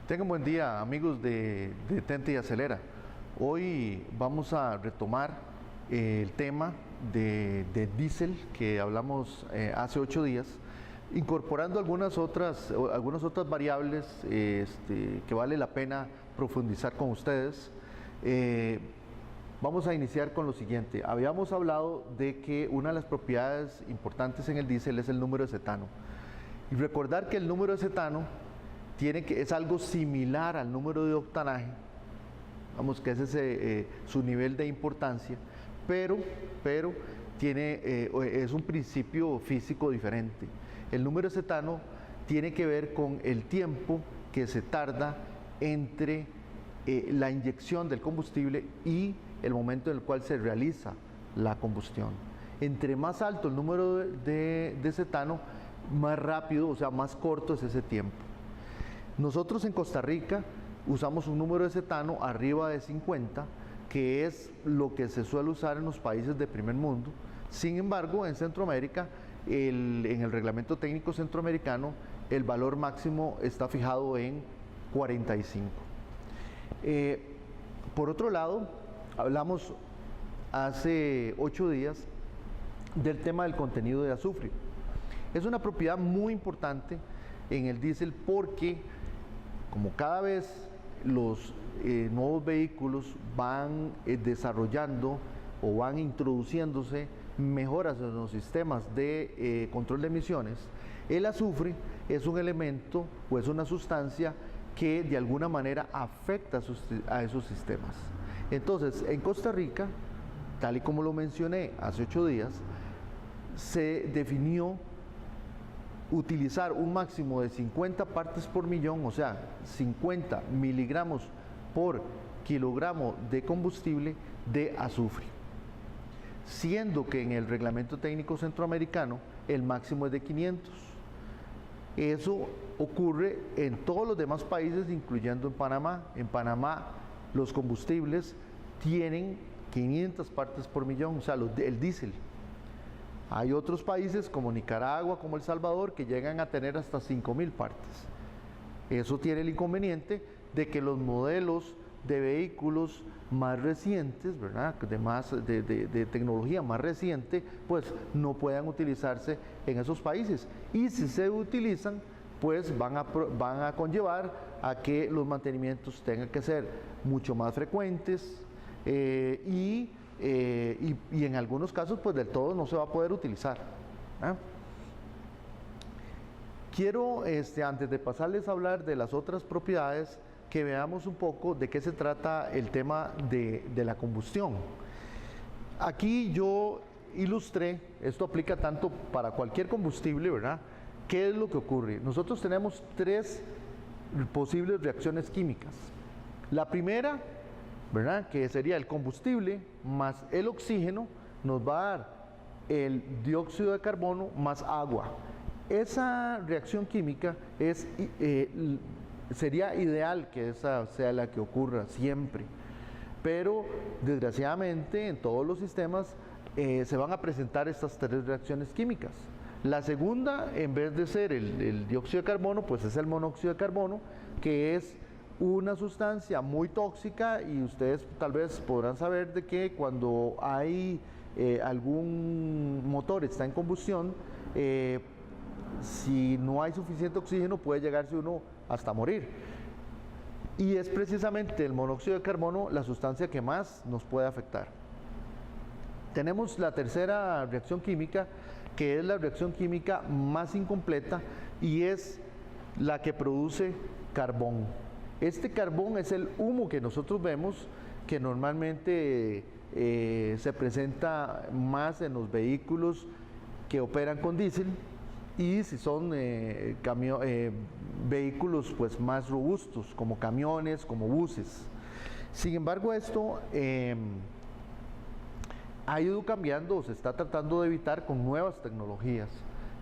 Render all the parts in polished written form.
Tengan buen día, amigos de Detente y Acelera. Hoy vamos a retomar el tema de diésel que hablamos hace 8 días, incorporando algunas otras variables que vale la pena profundizar con ustedes. Vamos a iniciar con lo siguiente. Habíamos hablado de que una de las propiedades importantes en el diésel es el número de cetano. Y recordar que el número de cetano es algo similar al número de octanaje, vamos, que ese es su nivel de importancia, pero es un principio físico diferente. El número de cetano tiene que ver con el tiempo que se tarda entre la inyección del combustible y el momento en el cual se realiza la combustión. Entre más alto el número de cetano, más rápido, o sea, más corto es ese tiempo. Nosotros en Costa Rica usamos un número de cetano arriba de 50, que es lo que se suele usar en los países de primer mundo. Sin embargo, en Centroamérica, en el reglamento técnico centroamericano, el valor máximo está fijado en 45. Por otro lado, hablamos hace 8 días del tema del contenido de azufre. Es una propiedad muy importante en el diésel porque, como cada vez los nuevos vehículos van desarrollando o van introduciéndose mejoras en los sistemas de control de emisiones, el azufre es un elemento o es una sustancia que de alguna manera afecta a esos sistemas. Entonces, en Costa Rica, tal y como lo mencioné hace 8 días, se definió utilizar un máximo de 50 partes por millón, o sea, 50 miligramos por kilogramo de combustible de azufre, siendo que en el reglamento técnico centroamericano el máximo es de 500. Eso ocurre en todos los demás países, incluyendo en Panamá. En Panamá los combustibles tienen 500 partes por millón, o sea, el diésel. Hay otros países como Nicaragua, como El Salvador, que llegan a tener hasta 5.000 partes. Eso tiene el inconveniente de que los modelos de vehículos más recientes, ¿verdad?, de tecnología más reciente, pues no puedan utilizarse en esos países. Y si se utilizan, pues van a conllevar a que los mantenimientos tengan que ser mucho más frecuentes y en algunos casos pues del todo no se va a poder utilizar. Quiero, antes de pasarles a hablar de las otras propiedades, que veamos un poco de qué se trata el tema de la combustión. Aquí yo ilustré, esto aplica tanto para cualquier combustible, ¿verdad? ¿Qué es lo que ocurre? Nosotros tenemos 3 posibles reacciones químicas. La primera, ¿verdad?, que sería el combustible más el oxígeno, nos va a dar el dióxido de carbono más agua. Esa reacción química sería ideal que esa sea la que ocurra siempre, pero desgraciadamente en todos los sistemas se van a presentar estas 3 reacciones químicas. La segunda, en vez de ser el dióxido de carbono, pues es el monóxido de carbono, que es una sustancia muy tóxica, y ustedes tal vez podrán saber de que cuando hay algún motor está en combustión, si no hay suficiente oxígeno puede llegarse uno hasta morir. Y es precisamente el monóxido de carbono la sustancia que más nos puede afectar. Tenemos la tercera reacción química, que es la reacción química más incompleta, y es la que produce carbón. Este carbón es el humo que nosotros vemos, que normalmente se presenta más en los vehículos que operan con diésel, y si son vehículos pues más robustos, como camiones, como buses. Sin embargo, esto ha ido cambiando, se está tratando de evitar con nuevas tecnologías,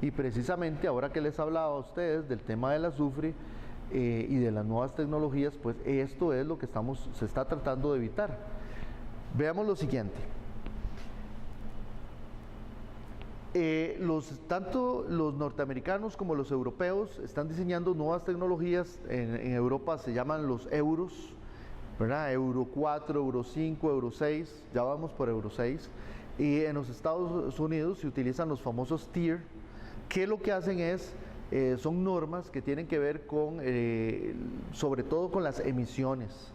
y precisamente ahora que les he hablado a ustedes del tema del azufre y de las nuevas tecnologías, pues esto es lo que se está tratando de evitar. Veamos lo siguiente. Tanto los norteamericanos como los europeos están diseñando nuevas tecnologías. En Europa se llaman los euros, ¿verdad? Euro 4, Euro 5, Euro 6, ya vamos por Euro 6. Y en los Estados Unidos se utilizan los famosos TIER, que lo que hacen es, son normas que tienen que ver con, sobre todo con las emisiones,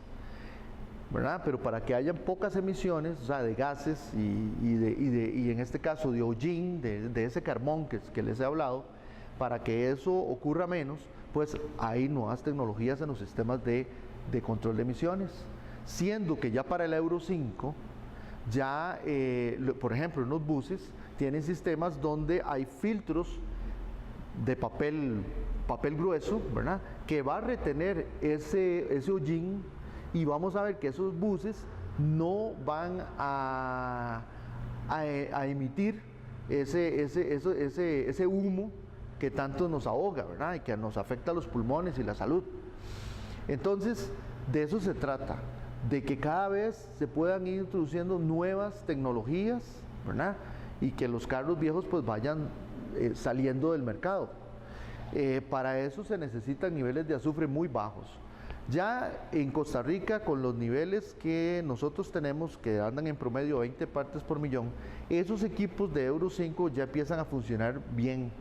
¿verdad? Pero para que hayan pocas emisiones, o sea, de gases y en este caso de hollín, de ese carbón que les he hablado, para que eso ocurra menos, pues hay nuevas tecnologías en los sistemas de control de emisiones, siendo que ya para el Euro 5, ya, por ejemplo, en los buses, tienen sistemas donde hay filtros de papel grueso, ¿verdad? Que va a retener ese hollín, y vamos a ver que esos buses no van a emitir ese humo que tanto nos ahoga, ¿verdad? Y que nos afecta a los pulmones y la salud. Entonces, de eso se trata, de que cada vez se puedan ir introduciendo nuevas tecnologías, ¿verdad? Y que los carros viejos pues vayan saliendo del mercado. Para eso se necesitan niveles de azufre muy bajos. Ya en Costa Rica, con los niveles que nosotros tenemos, que andan en promedio 20 partes por millón, esos equipos de Euro 5 ya empiezan a funcionar bien.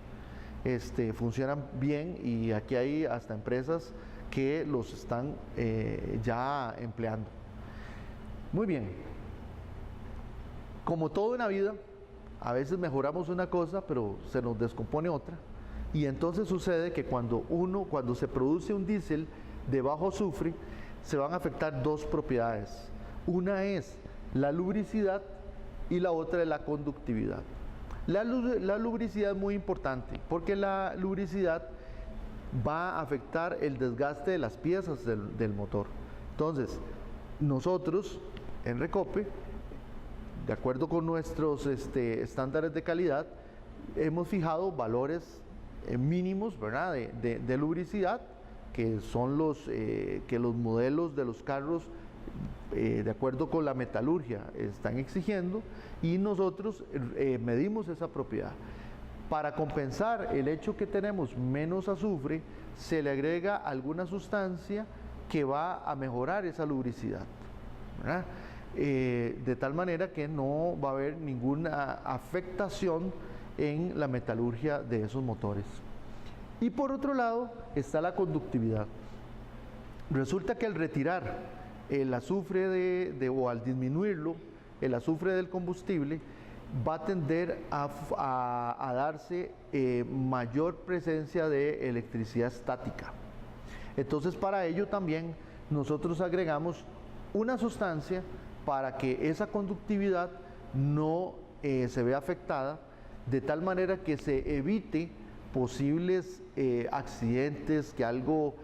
Funcionan bien, y aquí hay hasta empresas que los están ya empleando. Muy bien. Como todo en la vida, a veces mejoramos una cosa, pero se nos descompone otra. Y entonces sucede que cuando se produce un diésel de bajo azufre, se van a afectar dos propiedades. Una es la lubricidad y la otra es la conductividad. La lubricidad es muy importante, porque la lubricidad va a afectar el desgaste de las piezas del motor. Entonces, nosotros en Recope, de acuerdo con nuestros estándares de calidad, hemos fijado valores mínimos, ¿verdad?, de lubricidad, que son que los modelos de los carros, de acuerdo con la metalurgia, están exigiendo, y nosotros medimos esa propiedad. Para compensar el hecho que tenemos menos azufre, se le agrega alguna sustancia que va a mejorar esa lubricidad, ¿verdad? De tal manera que no va a haber ninguna afectación en la metalurgia de esos motores. Y por otro lado está la conductividad. Resulta que al retirar el azufre o al disminuirlo, el azufre del combustible, va a tender a darse mayor presencia de electricidad estática. Entonces, para ello también nosotros agregamos una sustancia para que esa conductividad no se vea afectada, de tal manera que se evite posibles accidentes, que algo,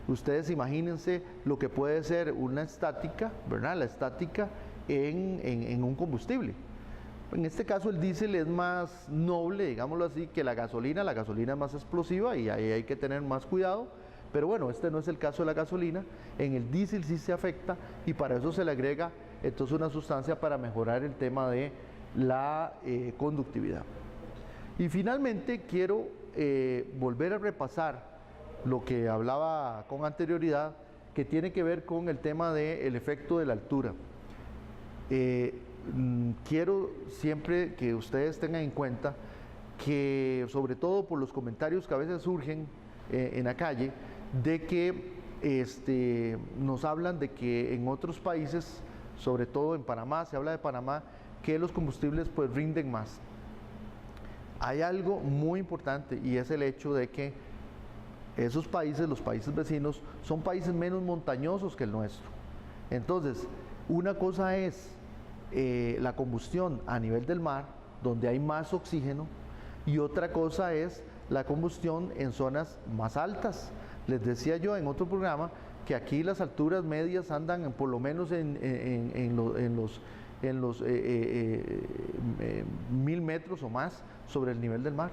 ustedes imagínense lo que puede ser una estática, ¿verdad? La estática en un combustible. En este caso el diésel es más noble, digámoslo así, que la gasolina. La gasolina es más explosiva y ahí hay que tener más cuidado, pero bueno, este no es el caso de la gasolina. En el diésel sí se afecta, y para eso se le agrega entonces una sustancia para mejorar el tema de la conductividad. Y finalmente quiero volver a repasar lo que hablaba con anterioridad, que tiene que ver con el tema del efecto de la altura. Quiero siempre que ustedes tengan en cuenta que, sobre todo por los comentarios que a veces surgen en la calle, de que nos hablan de que en otros países, sobre todo en Panamá, se habla de Panamá, que los combustibles pues rinden más. Hay algo muy importante, y es el hecho de que esos países, los países vecinos, son países menos montañosos que el nuestro. Entonces, una cosa es la combustión a nivel del mar, donde hay más oxígeno, y otra cosa es la combustión en zonas más altas. Les decía yo en otro programa que aquí las alturas medias andan por lo menos en los 1000 metros o más sobre el nivel del mar.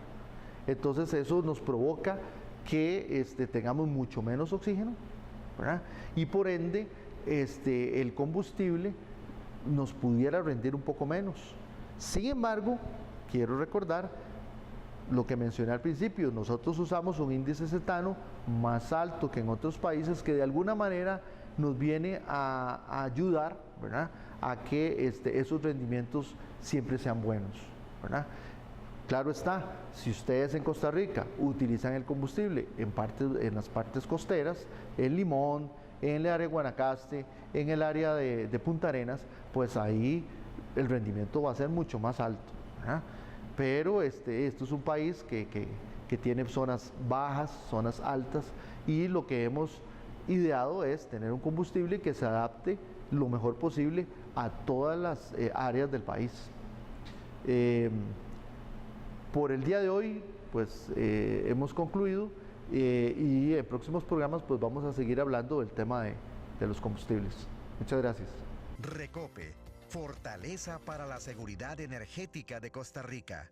Entonces eso nos provoca que tengamos mucho menos oxígeno, ¿verdad? Y por ende el combustible nos pudiera rendir un poco menos. Sin embargo, quiero recordar lo que mencioné al principio, nosotros usamos un índice cetano más alto que en otros países que de alguna manera nos viene a ayudar, ¿verdad?, a que esos rendimientos siempre sean buenos, ¿verdad? Claro está, si ustedes en Costa Rica utilizan el combustible en las partes costeras, en Limón, en el área de Guanacaste, en el área de Punta Arenas, pues ahí el rendimiento va a ser mucho más alto, ¿verdad? Pero esto es un país que tiene zonas bajas, zonas altas, y lo que hemos ideado es tener un combustible que se adapte lo mejor posible a todas las áreas del país. Por el día de hoy, pues hemos concluido y en próximos programas pues vamos a seguir hablando del tema de los combustibles. Muchas gracias. Recope, fortaleza para la seguridad energética de Costa Rica.